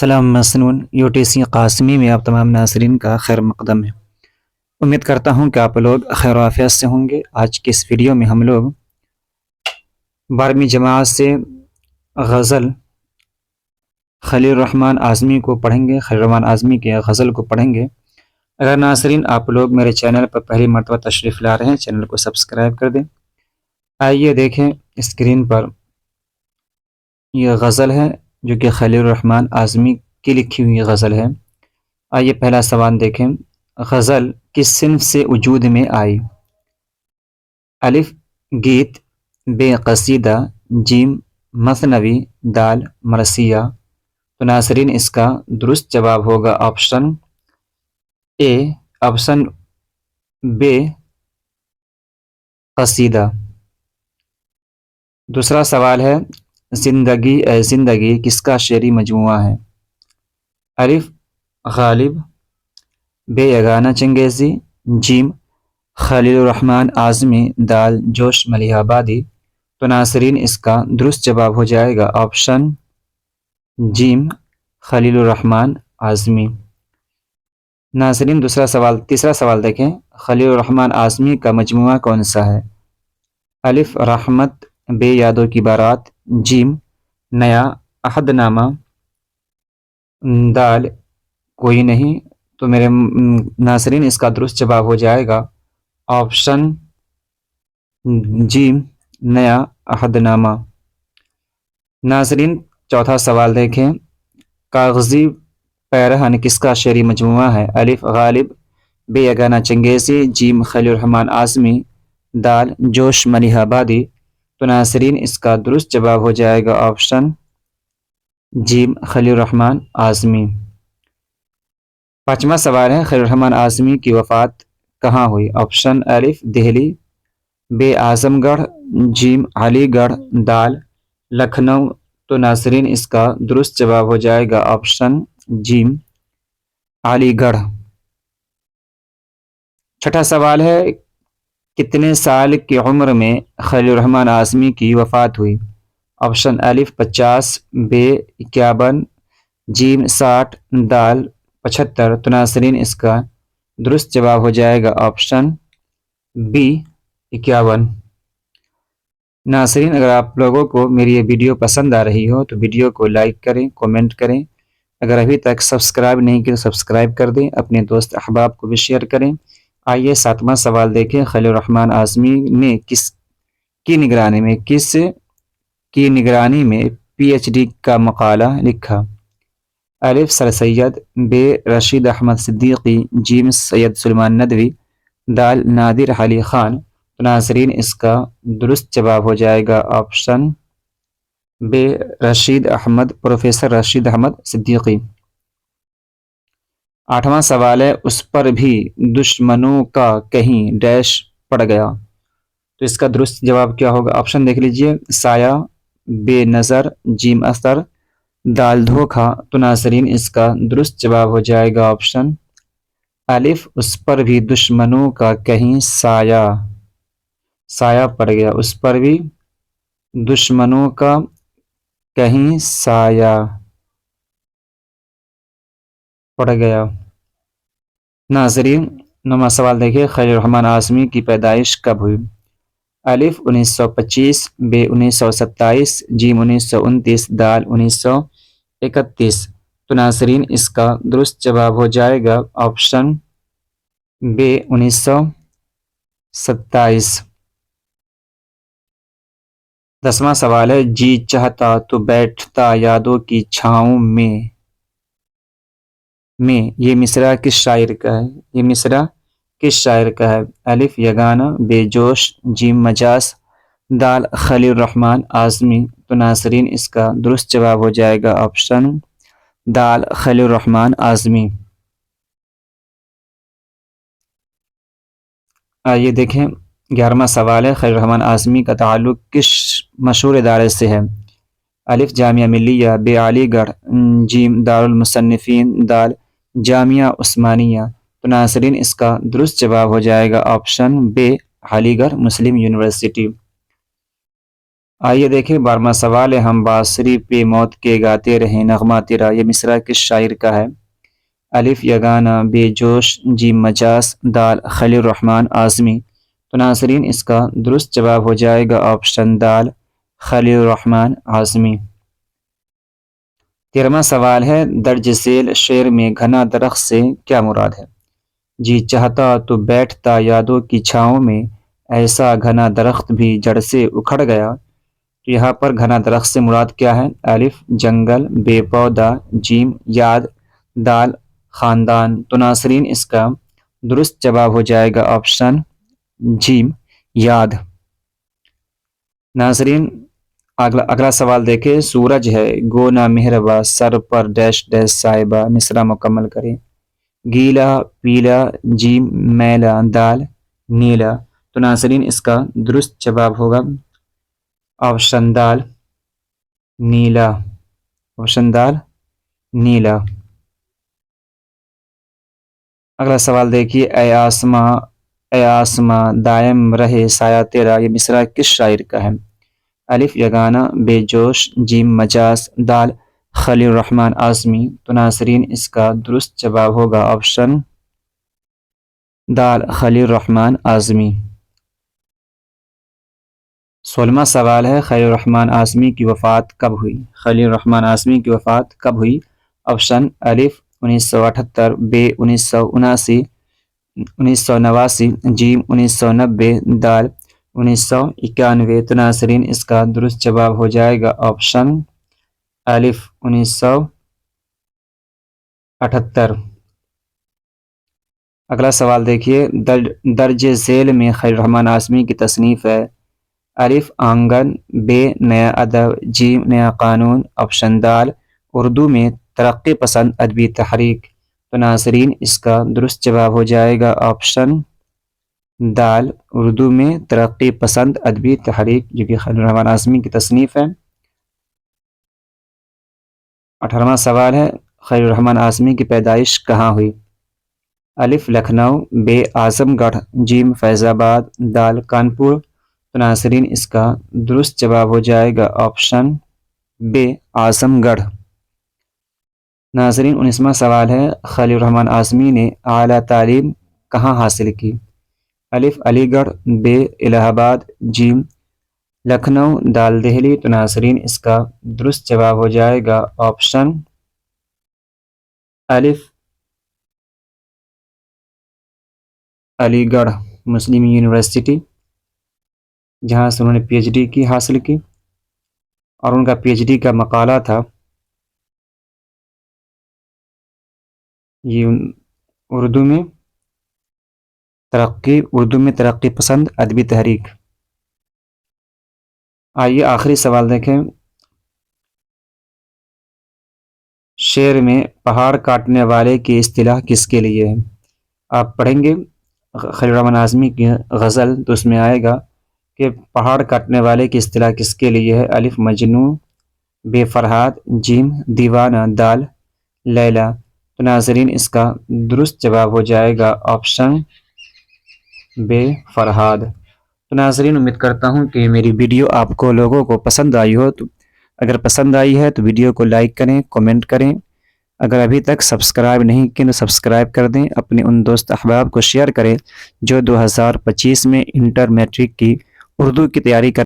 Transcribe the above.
السلام مسنون UTC قاسمی میں آپ تمام ناظرین کا خیر مقدم ہے۔ امید کرتا ہوں کہ آپ لوگ خیر و عافیت سے ہوں گے۔ آج کے اس ویڈیو میں ہم لوگ 12ویں جماعت سے غزل خلیل الرحمن اعظمی کو پڑھیں گے، خلیل الرحمن اعظمی کے غزل کو پڑھیں گے۔ اگر ناظرین آپ لوگ میرے چینل پر پہلی مرتبہ تشریف لا رہے ہیں، چینل کو سبسکرائب کر دیں۔ آئیے دیکھیں اسکرین پر یہ غزل ہے جو کہ خلیل الرحمن اعظمی کی لکھی ہوئی غزل ہے۔ آئیے پہلا سوال دیکھیں۔ غزل کس صنف سے وجود میں آئی؟ الف گیت، بے قصیدہ، جیم مثنوی، دال مرثیہ۔ تو ناظرین اس کا درست جواب ہوگا آپشن اے، آپشن بے قصیدہ۔ دوسرا سوال ہے، زندگی اے زندگی کس کا شعری مجموعہ ہے؟ الف غالب، بے یگانہ چنگیزی، جیم خلیل الرحمن اعظمی، دال جوش ملیح آبادی۔ تو ناظرین اس کا درست جواب ہو جائے گا آپشن جیم خلیل الرحمن اعظمی۔ ناظرین تیسرا سوال دیکھیں۔ خلیل الرحمن اعظمی کا مجموعہ کون سا ہے؟ الف رحمت، بے یادوں کی بارات، جیم نیا عہد نامہ، دال کوئی نہیں۔ تو میرے ناظرین اس کا درست جواب ہو جائے گا آپشن جیم نیا عہد نامہ۔ ناظرین چوتھا سوال دیکھیں۔ کاغذی پیرہن کس کا شعری مجموعہ ہے؟ الف غالب، بے یگانہ چنگیزی، جیم خلیل الرحمن اعظمی، دال جوش ملیح آبادی۔ تو ناظرین اس کا درست جواب ہو جائے گا آپشن جیم خلیل الرحمن اعظمی۔ پانچواں سوال ہے، خلیل الرحمن اعظمی کی وفات کہاں ہوئی؟ آپشن الف دہلی، بے اعظم گڑھ، جیم علی گڑھ، دال لکھنؤ۔ تو ناظرین اس کا درست جواب ہو جائے گا آپشن جیم علی گڑھ۔ چھٹا سوال ہے، کتنے سال کی عمر میں خلیل الرحمن اعظمی کی وفات ہوئی؟ آپشن الف 50، بے 51، جیم 60، دال 75۔ تو ناظرین اس کا درست جواب ہو جائے گا آپشن بی 51۔ ناظرین اگر آپ لوگوں کو میری یہ ویڈیو پسند آ رہی ہو تو ویڈیو کو لائک کریں، کومنٹ کریں۔ اگر ابھی تک سبسکرائب نہیں کیا تو سبسکرائب کر دیں، اپنے دوست احباب کو بھی شیئر کریں۔ آئیے ساتواں سوال دیکھیں۔ خلیل الرحمن اعظمی نے کس کی نگرانی میں PhD کا مقالہ لکھا؟ الف سر سید، بے رشید احمد صدیقی، جیم سید سلیمان ندوی، دال نادر علی خان۔ تو ناظرین اس کا درست جواب ہو جائے گا آپشن بے رشید احمد، پروفیسر رشید احمد صدیقی۔ آٹھواں سوال ہے، اس پر بھی دشمنوں کا کہیں ڈیش پڑ گیا۔ تو اس کا درست جواب کیا ہوگا؟ آپشن دیکھ لیجئے، سایہ، بے نظر، جیم اثر، دال دھوکہ۔ تو ناظرین اس کا درست جواب ہو جائے گا آپشن الف اس پر بھی دشمنوں کا کہیں سایہ پڑ گیا، اس پر بھی دشمنوں کا کہیں سایہ پڑ گیا۔ ناظرین نواں سوال دیکھیے، خلیل الرحمن اعظمی کی پیدائش کب ہوئی؟ الف 1925، بے 1927، جیم 1929، دال 1931۔ تو ناظرین اس کا درست جواب ہو جائے گا آپشن بے 1927۔ دسواں سوال ہے، جی چاہتا تو بیٹھتا یادوں کی چھاؤں میں یہ مصرع کس شاعر کا ہے؟ الف یگانہ، بے جوش، جیم مجاز، دال خلیل الرحمن اعظمی۔ تو ناظرین اس کا درست جواب ہو جائے گا آپشن دال خلیل الرحمن اعظمی۔ آئیے دیکھیں 11واں سوال ہے، خلیل الرحمن اعظمی کا تعلق کس مشہور ادارے سے ہے؟ الف جامعہ ملیہ، بے علی گڑھ، جیم دارالمصنفین، دال جامعہ عثمانیہ۔ تو ناظرین اس کا درست جواب ہو جائے گا آپشن بے علی گڑھ مسلم یونیورسٹی۔ آئیے دیکھیں 12واں سوال ہے، ہم بانسری پہ موت کے گاتے رہیں نغمہ تیرا، یہ مصرع کس شاعر کا ہے؟ الف یگانہ، بے جوش، جیم مجاز، دال خلیل الرحمن اعظمی۔ تو ناظرین اس کا درست جواب ہو جائے گا آپشن دال خلیل الرحمن اعظمی۔ 13واں سوال ہے، درج ذیل شعر میں گھنا درخت سے کیا مراد ہے؟ جی چاہتا تو بیٹھتا یادوں کی چھاؤں میں، ایسا گھنا درخت بھی جڑ سے اکھڑ گیا۔ تو یہاں پر گھنا درخت سے مراد کیا ہے؟ الف جنگل، بے پودا، جیم یاد، دال خاندان۔ تو ناظرین اس کا درست جواب ہو جائے گا آپشن جیم یاد۔ ناظرین اگلا سوال دیکھیں، سورج ہے گو نہ مہربا، سر پر ڈیش ڈیش صاحبہ، مصرع مکمل کریں۔ گیلا، پیلا، جیم میلا، دال نیلا۔ تو ناظرین اس کا درست جواب ہوگا آپشن دال نیلا، آپشن دال نیلا۔ اگلا سوال دیکھیے، اے آسماں دائم رہے سایہ تیرا، یہ مصرع کس شاعر کا ہے؟ الف یگانہ، بے جوش، جیم مجاز، دال خلیل الرحمن اعظمی۔ تو ناظرین اس کا درست جواب ہوگا آپشن دال خلیل الرحمن اعظمی۔ 16واں سوال ہے، خلیل الرحمن اعظمی کی وفات کب ہوئی؟ خلیل الرحمن اعظمی کی وفات کب ہوئی؟ آپشن الف 1978، بے 1979، 1989، جیم 1990، دال 1991۔ تو ناظرین اس کا درست جواب ہو جائے گا آپشن الف 1978۔ اگلا سوال دیکھیے، درج ذیل میں خلیل الرحمن اعظمی کی تصنیف ہے؟ الف آنگن، بے نیا ادب، جیم نیا قانون، آپشن دال اردو میں ترقی پسند ادبی تحریک۔ تو ناظرین اس کا درست جواب ہو جائے گا آپشن دال اردو میں ترقی پسند ادبی تحریک، جو کہ خلیل الرحمن اعظمی کی تصنیف ہے۔ 18واں سوال ہے، خلیل الرحمن اعظمی کی پیدائش کہاں ہوئی؟ الف لکھنؤ، بے اعظم گڑھ، جیم فیض آباد، دال کانپور۔ تو ناظرین اس کا درست جواب ہو جائے گا آپشن بے اعظم گڑھ۔ ناظرین 19واں سوال ہے، خلیل الرحمن اعظمی نے اعلیٰ تعلیم کہاں حاصل کی؟ الف علی گڑھ، بے الہ آباد، جیم لکھنؤ، دال دہلی۔ تو ناظرین اس کا درست جواب ہو جائے گا آپشن الف علی گڑھ مسلم یونیورسٹی، جہاں سے انہوں نے پی ایچ ڈی کی حاصل کی، اور ان کا پی ایچ ڈی کا مقالہ تھا یہ اردو میں ترقی پسند ادبی تحریک۔ آئیے آخری سوال دیکھیں، شعر میں پہاڑ کاٹنے والے کی اصطلاح کس کے لیے ہے؟ آپ پڑھیں گے خلیل الرحمن اعظمی کی غزل تو اس میں آئے گا کہ پہاڑ کاٹنے والے کی اصطلاح کس کے لیے ہے؟ الف مجنوں، بے فرہاد، جیم دیوانہ، دال لیلا۔ تو ناظرین اس کا درست جواب ہو جائے گا آپشن بے فرہاد۔ تو ناظرین امید کرتا ہوں کہ میری ویڈیو آپ کو لوگوں کو پسند آئی ہو، تو اگر پسند آئی ہے تو ویڈیو کو لائک کریں، کومنٹ کریں، اگر ابھی تک سبسکرائب نہیں کیں تو سبسکرائب کر دیں، اپنے ان دوست احباب کو شیئر کریں جو 2025 میں انٹر میٹرک کی اردو کی تیاری کر